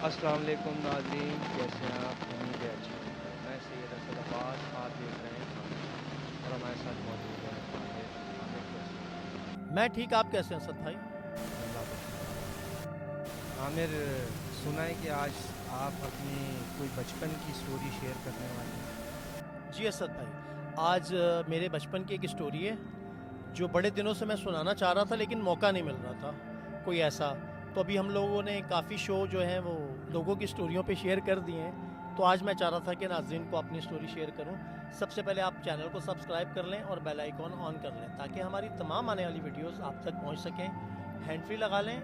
अस्सलाम वालेकुम नाज़रीन, कैसे हैं आप? उम्मीद है अच्छे होंगे। मैं सैयद असद अब्बास, आप देख रहे हैं खामिश और हमारे साथ मौजूद है आमिर। आमिर कैसे हैं? मैं ठीक। आप कैसे हैं असद भाई? अल्लाह का शुक्र है। आमिर, सुना है कि आज आप अपनी कोई बचपन की स्टोरी शेयर करने वाले हैं। जी असद भाई, आज मेरे बचपन की एक स्टोरी है जो बड़े दिनों से मैं सुनाना चाह रहा था लेकिन मौका नहीं मिल रहा था कोई ऐसा। तो अभी हम लोगों ने काफ़ी शो जो हैं वो लोगों की स्टोरियों पे शेयर कर दिए हैं, तो आज मैं चाह रहा था कि नाज़रीन को अपनी स्टोरी शेयर करूं। सबसे पहले आप चैनल को सब्सक्राइब कर लें और बेल आइकॉन ऑन कर लें ताकि हमारी तमाम आने वाली वीडियोस आप तक पहुंच सकें। हैंड फ्री लगा लें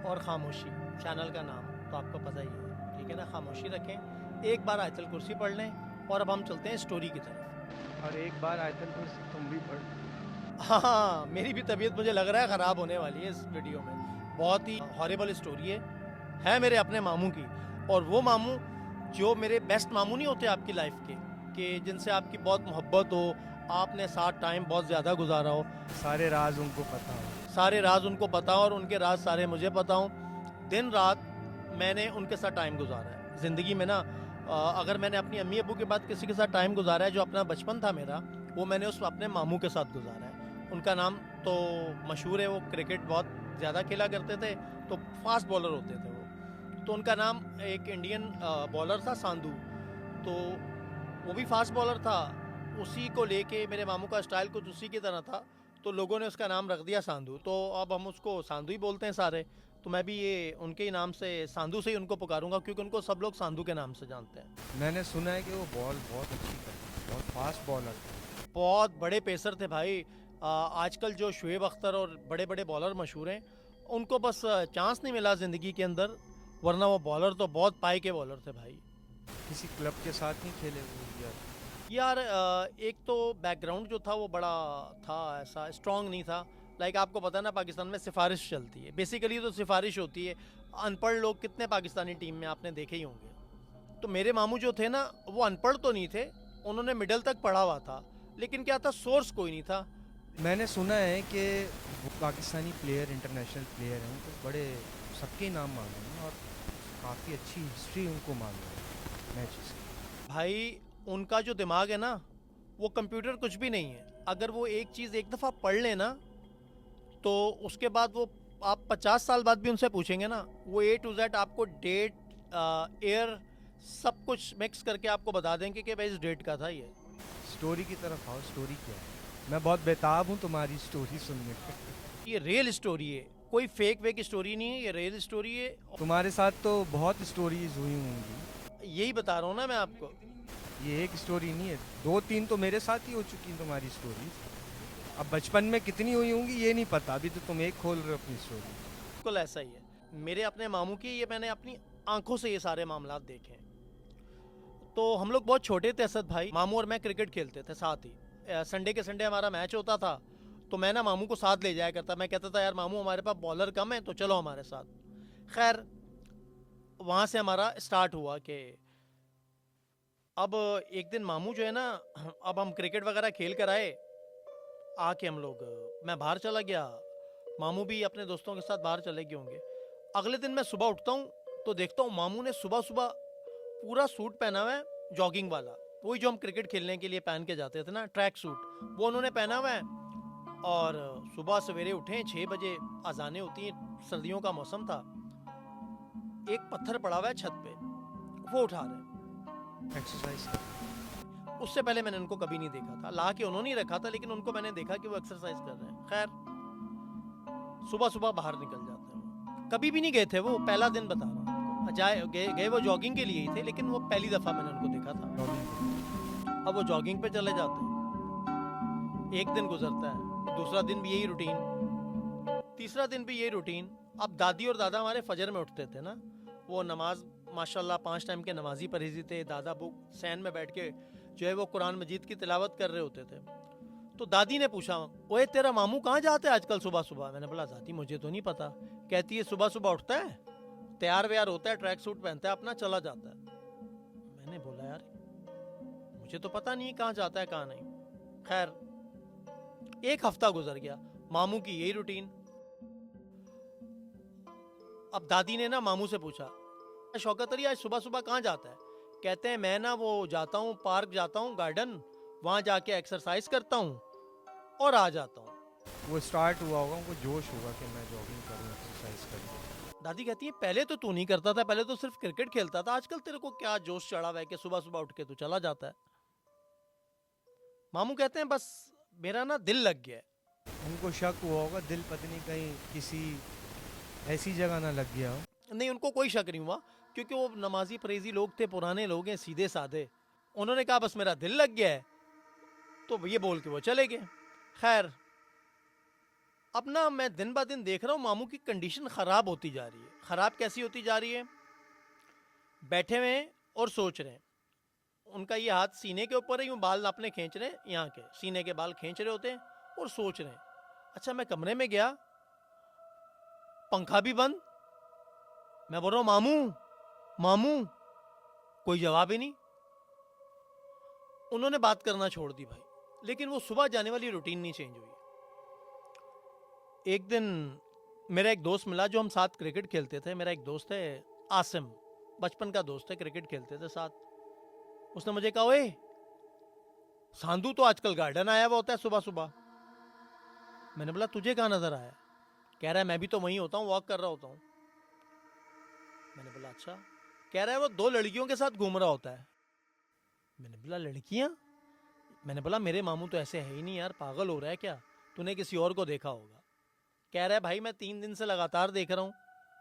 और खामोशी चैनल का नाम तो आपको पता ही है, ठीक है ना? खामोशी रखें, एक बार आयतल कुर्सी पढ़ लें और अब हम चलते हैं स्टोरी की तरफ। और एक बार आयतल कुर्सी तुम भी पढ़ लो। हाँ हाँ, मेरी भी तबीयत मुझे लग रहा है ख़राब होने वाली है इस वीडियो में। बहुत ही हॉरिबल स्टोरी है मेरे अपने मामू की। और वो मामू जो मेरे बेस्ट मामू नहीं होते आपकी लाइफ के, कि जिनसे आपकी बहुत मोहब्बत हो, आपने साथ टाइम बहुत ज़्यादा गुजारा हो, सारे राज उनको पता हो। सारे राज उनको पता हो और उनके राज सारे मुझे पता हो। दिन रात मैंने उनके साथ टाइम गुजारा है ज़िंदगी में ना। अगर मैंने अपनी अम्मी अबू के बाद किसी के साथ टाइम गुजारा है जो अपना बचपन था मेरा, वो मैंने उस अपने मामू के साथ गुजारा है। उनका नाम तो मशहूर है, वो क्रिकेट बहुत ज़्यादा खेला करते थे, तो फास्ट बॉलर होते थे वो। तो उनका नाम, एक इंडियन बॉलर था सांधू, तो वो भी फास्ट बॉलर था। उसी को लेके मेरे मामू का स्टाइल कुछ उसी की तरह था, तो लोगों ने उसका नाम रख दिया सांधू। तो अब हम उसको सांधू ही बोलते हैं सारे। तो मैं भी ये उनके ही नाम से, सांधू से ही उनको पुकारूंगा, क्योंकि उनको सब लोग सांधू के नाम से जानते हैं। मैंने सुना है कि वो बॉल बहुत अच्छी करते हैं, बहुत फास्ट बॉलर थे। बहुत बड़े पेसर थे भाई। आजकल जो शुएब अख्तर और बड़े बड़े बॉलर मशहूर हैं, उनको बस चांस नहीं मिला ज़िंदगी के अंदर, वरना वो बॉलर तो बहुत पाई के बॉलर थे भाई। किसी क्लब के साथ नहीं खेले वो यार? यार एक तो बैकग्राउंड जो था वो बड़ा था, ऐसा स्ट्रांग नहीं था। लाइक आपको पता है ना, पाकिस्तान में सिफारिश चलती है, बेसिकली तो सिफारिश होती है। अनपढ़ लोग कितने पाकिस्तानी टीम में आपने देखे ही होंगे। तो मेरे मामू जो थे ना, वो अनपढ़ तो नहीं थे, उन्होंने मिडिल तक पढ़ा हुआ था, लेकिन क्या था, सोर्स कोई नहीं था। मैंने सुना है कि वो पाकिस्तानी प्लेयर, इंटरनेशनल प्लेयर हैं, तो बड़े सबके नाम मालूम है और काफ़ी अच्छी हिस्ट्री उनको मालूम है मैचेस की। भाई उनका जो दिमाग है ना, वो कंप्यूटर कुछ भी नहीं है। अगर वो एक चीज़ एक दफ़ा पढ़ लेना, तो उसके बाद वो, आप 50 साल बाद भी उनसे पूछेंगे ना, वो A to Z आपको डेट, ईयर, सब कुछ मिक्स करके आपको बता देंगे कि भाई इस डेट का था ये। स्टोरी की तरफ आओ, स्टोरी क्या है? मैं बहुत बेताब हूँ तुम्हारी स्टोरी सुनने को। ये रियल स्टोरी है, कोई फेक वेक स्टोरी नहीं है, ये रियल स्टोरी है। तुम्हारे साथ तो बहुत स्टोरीज हुई होंगी। यही बता रहा हूँ ना मैं आपको। ये एक स्टोरी नहीं है, दो तीन तो मेरे साथ ही हो चुकी हैं तुम्हारी स्टोरीज। अब बचपन में कितनी हुई होंगी ये नहीं पता, अभी तो तुम एक खोल रहे हो अपनी स्टोरी। बिल्कुल ऐसा ही है। मेरे अपने मामू की, ये मैंने अपनी आंखों से ये सारे मामला देखे हैं। तो हम लोग बहुत छोटे थे असद भाई, मामू और मैं क्रिकेट खेलते थे साथ ही। संडे के संडे हमारा मैच होता था, तो मैं ना मामू को साथ ले जाया करता। मैं कहता था यार मामू, हमारे पास बॉलर कम है, तो चलो हमारे साथ। खैर, वहाँ से हमारा स्टार्ट हुआ कि अब एक दिन मामू जो है ना, अब हम क्रिकेट वगैरह खेल कर आए, आके हम लोग, मैं बाहर चला गया, मामू भी अपने दोस्तों के साथ बाहर चले गए होंगे। अगले दिन मैं सुबह उठता हूँ तो देखता हूँ मामू ने सुबह सुबह पूरा सूट पहना हुआ है, जॉगिंग वाला, वही जो हम क्रिकेट खेलने के लिए पहन के जाते थे ना, ट्रैक सूट, वो उन्होंने पहना हुआ है। और सुबह सवेरे उठे 6 बजे, अजानें होती हैं, सर्दियों का मौसम था, एक पत्थर पड़ा हुआ है छत पे, वो उठा रहे। एक्सरसाइज उससे पहले मैंने उनको कभी नहीं देखा था, ला के उन्होंने ही रखा था, लेकिन उनको मैंने देखा कि वो एक्सरसाइज कर रहे हैं। खैर, सुबह सुबह बाहर निकल जाते हैं वो, कभी भी नहीं गए थे वो, पहला दिन बता रहा हूँ, जाए गए गए वो जॉगिंग के लिए ही थे, लेकिन वो पहली दफ़ा मैंने उनको देखा था। जॉगिंग के लिए। अब वो जॉगिंग पे चले जाते हैं। एक दिन गुजरता है, दूसरा दिन भी यही रूटीन, तीसरा दिन भी यही रूटीन। अब दादी और दादा हमारे फजर में उठते थे ना, वो नमाज, माशाल्लाह 5 टाइम के नमाजी परहेजी थे। दादा बुक सैन में बैठ के जो है वो कुरान मजीद की तिलावत कर रहे होते थे। तो दादी ने पूछा, ओए तेरा मामू कहाँ जाता है आजकल सुबह सुबह? मैंने बोला दादी मुझे तो नहीं पता। कहती है सुबह सुबह उठता है, तैयार व्यार होता है, ट्रैक सूट पहनता है, अपना चला जाता है। मैंने बोला यार मुझे तो पता नहीं कहाँ जाता है कहाँ नहीं। खैर, एक हफ्ता गुजर गया, मामू की यही रूटीन। अब दादी ने ना मामू से पूछा, शौकत अली आज सुबह सुबह कहाँ जाता है? कहते हैं मैं ना वो जाता हूँ, पार्क जाता हूँ, गार्डन, वहाँ जाके एक्सरसाइज करता हूँ और आ जाता हूँ। वो स्टार्ट हुआ होगा, उनको जोश होगा कि मैं जॉगिंग करूँ, एक्सरसाइज करूँ। दादी कहती है पहले तो तू नहीं करता था, पहले तो सिर्फ क्रिकेट खेलता था, आजकल तेरे को क्या जोश चढ़ा हुआ है कि सुबह सुबह उठ के तू चला जाता है। मामू कहते हैं बस मेरा ना दिल लग गया है। उनको शक हुआ होगा दिल पता नहीं कहीं किसी ऐसी जगह ना लग गया हो। नहीं, उनको कोई शक नहीं हुआ, क्योंकि वो नमाजी परहेजी लोग थे, पुराने लोग हैं, सीधे साधे। उन्होंने कहा बस मेरा दिल लग गया है, तो ये बोल के वो चले गए। खैर, अब ना मैं दिन ब दिन देख रहा हूँ मामू की कंडीशन खराब होती जा रही है। खराब कैसी होती जा रही है? बैठे हुए हैं और सोच रहे हैं, उनका ये हाथ सीने के ऊपर है, यूं बाल अपने खींच रहे हैं, यहाँ के सीने के बाल खींच रहे होते हैं और सोच रहे हैं। अच्छा, मैं कमरे में गया, पंखा भी बंद, मैं बोल रहा हूँ मामू मामू, कोई जवाब ही नहीं। उन्होंने बात करना छोड़ दी भाई, लेकिन वो सुबह जाने वाली रूटीन नहीं चेंज हुई। एक दिन मेरा एक दोस्त मिला जो हम साथ क्रिकेट खेलते थे। मेरा एक दोस्त है आसिम, बचपन का दोस्त है, क्रिकेट खेलते थे साथ। उसने मुझे कहा ओए सांधू तो आजकल गार्डन आया हुआ होता है सुबह सुबह। मैंने बोला तुझे कहाँ नजर आया? कह रहा है मैं भी तो वहीं होता हूँ, वॉक कर रहा होता हूँ। मैंने बोला अच्छा। कह रहा है वो 2 लड़कियों के साथ घूम रहा होता है। मैंने बोला लड़कियां? मैंने बोला मेरे मामू तो ऐसे है ही नहीं यार, पागल हो रहा है क्या? तूने किसी और को देखा होगा। कह रहा है भाई मैं 3 दिन से लगातार देख रहा हूँ,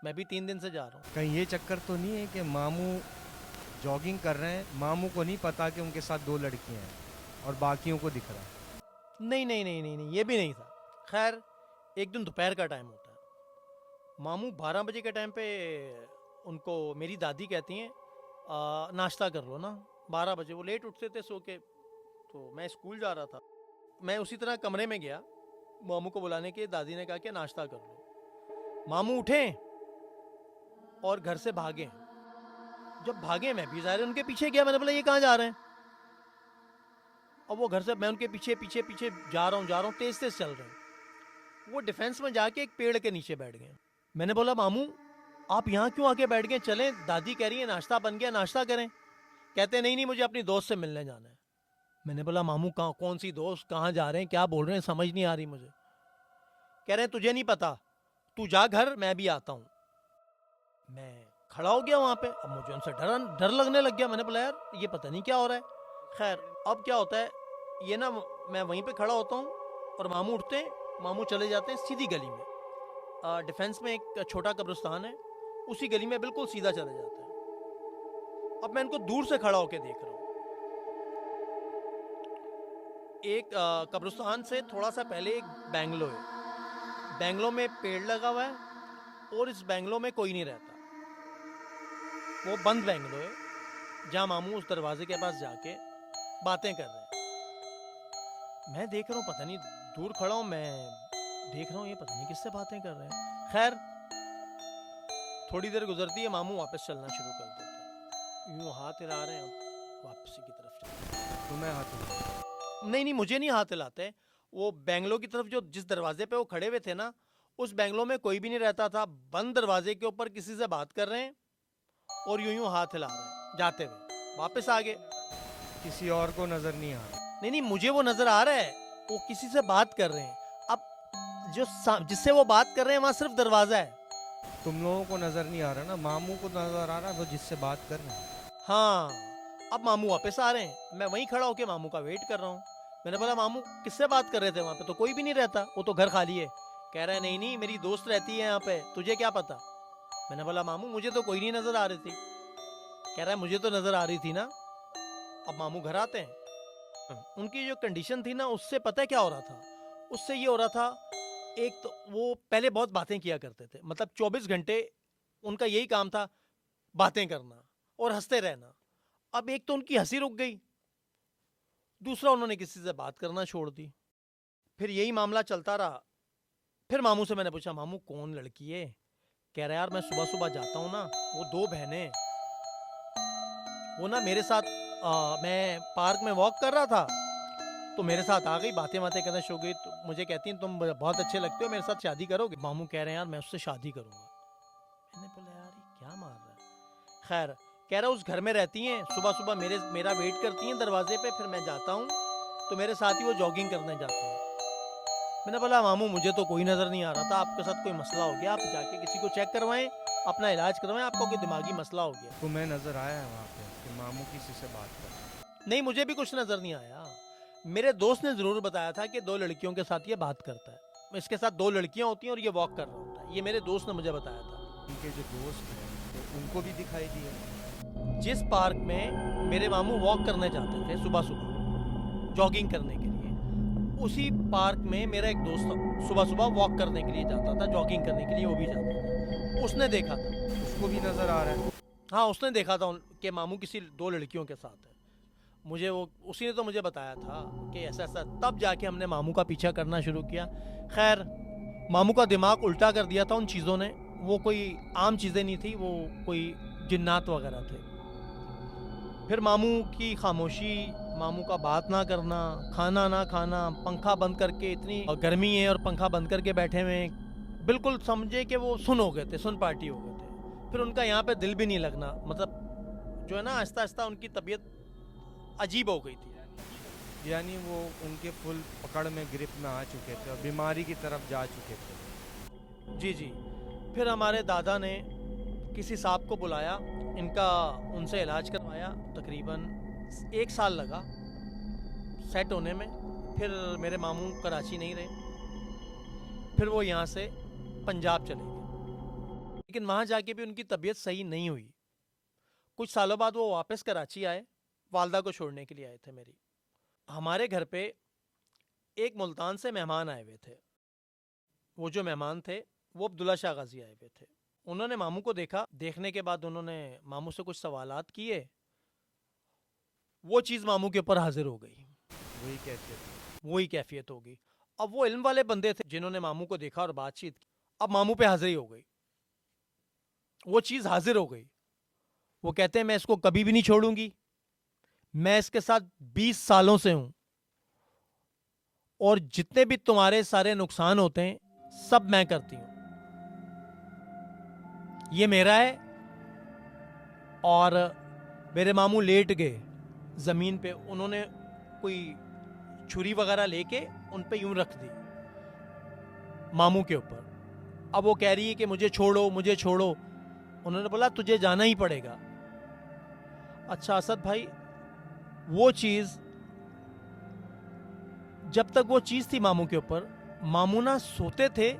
मैं भी 3 दिन से जा रहा हूँ। कहीं ये चक्कर तो नहीं है कि मामू जॉगिंग कर रहे हैं, मामू को नहीं पता कि उनके साथ 2 लड़कियां हैं और बाकियों को दिख रहा है? नहीं नहीं नहीं नहीं नहीं, ये भी नहीं था। खैर, एक दिन दोपहर का टाइम होता है, मामू 12 बजे के टाइम पे उनको मेरी दादी कहती हैं नाश्ता कर लो ना। 12 बजे वो लेट उठते थे सो के, तो मैं स्कूल जा रहा था। मैं उसी तरह कमरे में गया मामू को बुलाने के। दादी ने कहा कि नाश्ता कर लो। मामू उठे और घर से भागे। जब भागे मैं भी ज़ाहिर उनके पीछे गया। मैंने बोला ये कहाँ जा रहे हैं? और वो घर से, मैं उनके पीछे पीछे पीछे जा रहा हूँ, तेज तेज चल रहे हैं। वो डिफेंस में जाके एक पेड़ के नीचे बैठ गए। मैंने बोला मामू आप यहाँ क्यों आके बैठ गए? चलें, दादी कह रही है नाश्ता बन गया, नाश्ता करें। कहते नहीं नहीं, मुझे अपनी दोस्त से मिलने जाना है। मैंने बोला मामू कहाँ, कौन सी दोस्त, कहाँ जा रहे हैं, क्या बोल रहे हैं, समझ नहीं आ रही मुझे। कह रहे हैं तुझे नहीं पता, तू जा घर, मैं भी आता हूँ। मैं खड़ा हो गया वहाँ पे। अब मुझे उनसे डर लगने लग गया। मैंने बोला यार ये पता नहीं क्या हो रहा है। खैर, अब क्या होता है, ये ना मैं वहीं पे खड़ा होता हूँ और मामू उठते हैं, मामू चले जाते हैं सीधी गली में। डिफेंस में एक छोटा कब्रिस्तान है, उसी गली में बिल्कुल सीधा चले जाता है। अब मैं इनको दूर से खड़ा होकर देख रहा हूँ। एक कब्रिस्तान से थोड़ा सा पहले एक बैंगलो है, बैंगलो में पेड़ लगा हुआ है और इस बैंगलो में कोई नहीं रहता। वो बंद बैंगलो है जहाँ मामू उस दरवाजे के पास जाके बातें कर रहे हैं। मैं देख रहा हूँ, पता नहीं, दूर खड़ा हूँ, मैं देख रहा हूँ ये पता नहीं किससे बातें कर रहे हैं। खैर, थोड़ी देर गुजरती है, मामू वापस चलना शुरू कर देते हैं। यूँ हाथ हिला रहे हैं, वापसी की तरफ चलते हैं। तुम्हें हाथ हिला? नहीं नहीं, मुझे नहीं हाथ हिलाते। वो बैंगलो की तरफ, जो जिस दरवाजे पे वो खड़े हुए थे ना, उस बैंगलो में कोई भी नहीं रहता था। बंद दरवाजे के ऊपर किसी से बात कर रहे हैं और यूं यूं हाथ हिला रहे हैं जाते हुए। वापस आ गए। किसी और को नजर नहीं आ रहा? नहीं नहीं, मुझे वो नजर आ रहा है, वो किसी से बात कर रहे हैं। अब जो जिससे वो बात कर रहे हैं वहां सिर्फ दरवाजा है। तुम लोगों को नजर नहीं आ रहा ना, मामू को नजर आ रहा, वो जिससे बात कर रहे हैं। हाँ, अब मामू वापस आ रहे हैं, मैं वहीं खड़ा होकर मामू का वेट कर रहा हूँ। मैंने बोला मामू किससे बात कर रहे थे? वहां पे तो कोई भी नहीं रहता, वो तो घर खाली है। कह रहा है नहीं नहीं, मेरी दोस्त रहती है यहाँ पे, तुझे क्या पता? मैंने बोला मामू मुझे तो कोई नहीं नजर आ रही थी। कह रहा है मुझे तो नजर आ रही थी ना। अब मामू घर आते हैं, उनकी जो कंडीशन थी ना, उससे पता है क्या हो रहा था? उससे ये हो रहा था, एक तो वो पहले बहुत बातें किया करते थे, मतलब 24 घंटे उनका यही काम था, बातें करना और हंसते रहना। अब एक तो उनकी हंसी रुक गई, दूसरा उन्होंने किसी से बात करना छोड़ दी। फिर यही मामला चलता रहा। फिर मामू से मैंने पूछा मामू कौन लड़की है? कह रहा है यार मैं सुबह सुबह जाता हूँ ना, वो 2 बहनें, वो ना मेरे साथ मैं पार्क में वॉक कर रहा था, तो मेरे साथ आ गई, बातें करना शुरू हो गई। तो मुझे कहती हैं तुम बहुत अच्छे लगते हो, मेरे साथ शादी करोगे? मामू कह रहे हैं यार मैं उससे शादी करूंगा। मैंने बोला यार ये क्या मार रहा है। खैर कह रहा उस घर में रहती हैं, सुबह सुबह मेरा वेट करती हैं दरवाजे पे, फिर मैं जाता हूँ तो मेरे साथ ही वो जॉगिंग करने जाते हैं। मैंने बोला मामू मुझे तो कोई नज़र नहीं आ रहा था, आपके साथ कोई मसला हो गया, आप जाके किसी को चेक करवाएं, अपना इलाज करवाएं, आपको कोई दिमागी मसला हो गया। तुम्हें नज़र आया है वहाँ पे कि मामू किसी से बात कर? नहीं, मुझे भी कुछ नज़र नहीं आया। मेरे दोस्त ने ज़रूर बताया था कि 2 लड़कियों के साथ ये बात करता है, इसके साथ 2 लड़कियां होती हैं और ये वॉक कर रहा होता है। ये मेरे दोस्त ने मुझे बताया था। उनके जो दोस्त हैं तो उनको भी दिखाई दिया? जिस पार्क में मेरे मामू वॉक करने जाते थे सुबह सुबह जॉगिंग करने के लिए, उसी पार्क में मेरा एक दोस्त सुबह सुबह वॉक करने के लिए जाता था, जॉगिंग करने के लिए वो भी जाता था। उसने देखा था। उसको भी नज़र आ रहा है? हाँ, उसने देखा था कि मामू किसी 2 लड़कियों के साथ है। मुझे वो उसी ने तो मुझे बताया था कि ऐसा ऐसा, तब जाके हमने मामू का पीछा करना शुरू किया। खैर मामू का दिमाग उल्टा कर दिया था उन चीज़ों ने। वो कोई आम चीज़ें नहीं थी, वो कोई जिन्नात वगैरह थे। फिर मामू की खामोशी, मामू का बात ना करना, खाना ना खाना, पंखा बंद करके, इतनी गर्मी है और पंखा बंद करके बैठे हुए हैं, बिल्कुल समझे कि वो सुन हो गए थे, सुन पार्टी हो गए थे। फिर उनका यहाँ पे दिल भी नहीं लगना, मतलब जो है ना आहिस्ता आहिस्ता उनकी तबीयत अजीब हो गई थी। यानी वो उनके फुल पकड़ में, ग्रिप में आ चुके थे और बीमारी की तरफ जा चुके थे। जी जी। फिर हमारे दादा ने किसी साहब को बुलाया, इनका उनसे इलाज करवाया, तकरीबन 1 साल लगा सेट होने में। फिर मेरे मामू कराची नहीं रहे, फिर वो यहाँ से पंजाब चले गए, लेकिन वहाँ जाके भी उनकी तबीयत सही नहीं हुई। कुछ सालों बाद वो वापस कराची आए, वालदा को छोड़ने के लिए आए थे मेरी। हमारे घर पे एक मुल्तान से मेहमान आए हुए थे। वो जो मेहमान थे वो अब्दुल्ला शाह गाजी आए हुए थे। उन्होंने मामू को देखा, देखने के बाद उन्होंने मामू से कुछ सवालात किए। वो चीज़ मामू के ऊपर हाजिर हो गई, वही कैफियत हो गई। अब वो इल्म वाले बंदे थे जिन्होंने मामू को देखा और बातचीत की, अब मामू पे हाजिरी हो गई, वो चीज़ हाजिर हो गई। वो कहते हैं मैं इसको कभी भी नहीं छोड़ूंगी, मैं इसके साथ 20 सालों से हूं और जितने भी तुम्हारे सारे नुकसान होते हैं सब मैं करती हूं, ये मेरा है। और मेरे मामू लेट गए जमीन पे, उन्होंने कोई छुरी वगैरह लेके उन पे यूं रख दी मामू के ऊपर। अब वो कह रही है कि मुझे छोड़ो, मुझे छोड़ो। उन्होंने बोला तुझे जाना ही पड़ेगा। अच्छा असद भाई, वो चीज, जब तक वो चीज थी मामू के ऊपर, मामू ना सोते थे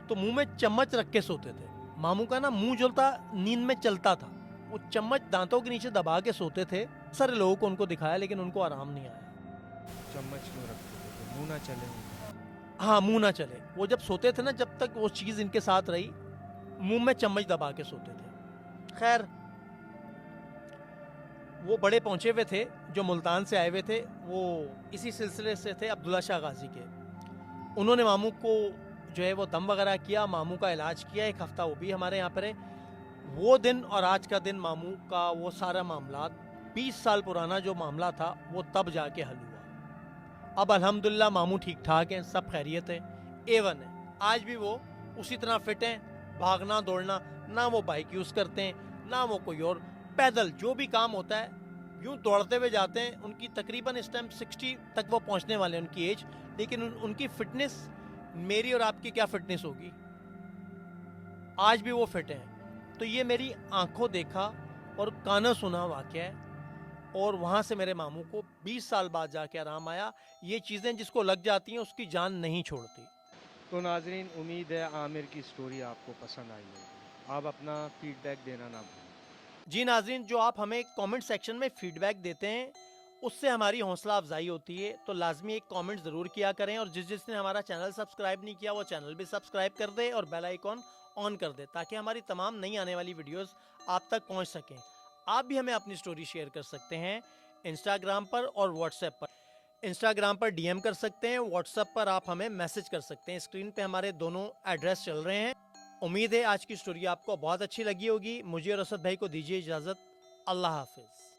तो मुंह में चम्मच रख के सोते थे। मामू का ना मुंह जो था नींद में चलता था, वो चम्मच दांतों के नीचे दबा के सोते थे। सारे लोगों को उनको दिखाया लेकिन उनको आराम नहीं आया। चम्मच क्यों रखते थे कि मुंह ना चले? हाँ, मुंह ना चले। वो जब सोते थे ना, जब तक वो चीज इनके साथ रही, मुंह में चम्मच दबा के सोते थे। खैर वो बड़े पहुंचे हुए थे जो मुल्तान से आए हुए थे, वो इसी सिलसिले से थे, अब्दुल्ला शाह गाजी के। उन्होंने मामू को जो है वो दम वगैरह किया, मामू का इलाज किया, 1 हफ्ता वो भी हमारे यहाँ पर है। वो दिन और आज का दिन मामू का वो सारा मामला, 20 साल पुराना जो मामला था, वो तब जाके हल हुआ। अब अल्हम्दुलिल्लाह मामू ठीक ठाक हैं, सब खैरियत है, A1 है। आज भी वो उसी तरह फिट हैं, भागना दौड़ना, ना वो बाइक यूज़ करते हैं ना वो कोई और, पैदल जो भी काम होता है यूं दौड़ते हुए जाते हैं। उनकी तकरीबन इस टाइम 60 तक वो पहुंचने वाले हैं उनकी एज, लेकिन उनकी फिटनेस मेरी और आपकी क्या फिटनेस होगी, आज भी वो फिट हैं। तो ये मेरी आंखों देखा और कानों सुना वाक़या है, और वहाँ से मेरे मामू को 20 साल बाद जाके आराम आया। ये चीज़ें जिसको लग जाती हैं उसकी जान नहीं छोड़ती। तो नाजरीन, उम्मीद है आमिर की स्टोरी आपको पसंद आई होगी। आप अपना फीडबैक देना ना भूलें। जी नाजरीन, जो आप हमें कमेंट सेक्शन में फीडबैक देते हैं उससे हमारी हौसला अफजाई होती है, तो लाजमी एक कमेंट ज़रूर किया करें। और जिसने हमारा चैनल सब्सक्राइब नहीं किया वो चैनल भी सब्सक्राइब कर दे और बेल आइकॉन ऑन कर दे, ताकि हमारी तमाम नई आने वाली वीडियोस आप तक पहुंच सकें। आप भी हमें अपनी स्टोरी शेयर कर सकते हैं इंस्टाग्राम पर और व्हाट्सएप पर। इंस्टाग्राम पर DM कर सकते हैं, व्हाट्सएप पर आप हमें मैसेज कर सकते हैं। स्क्रीन पे हमारे दोनों एड्रेस चल रहे हैं। उम्मीद है आज की स्टोरी आपको बहुत अच्छी लगी होगी। मुझे और असद भाई को दीजिए इजाज़त। अल्लाह हाफिज़।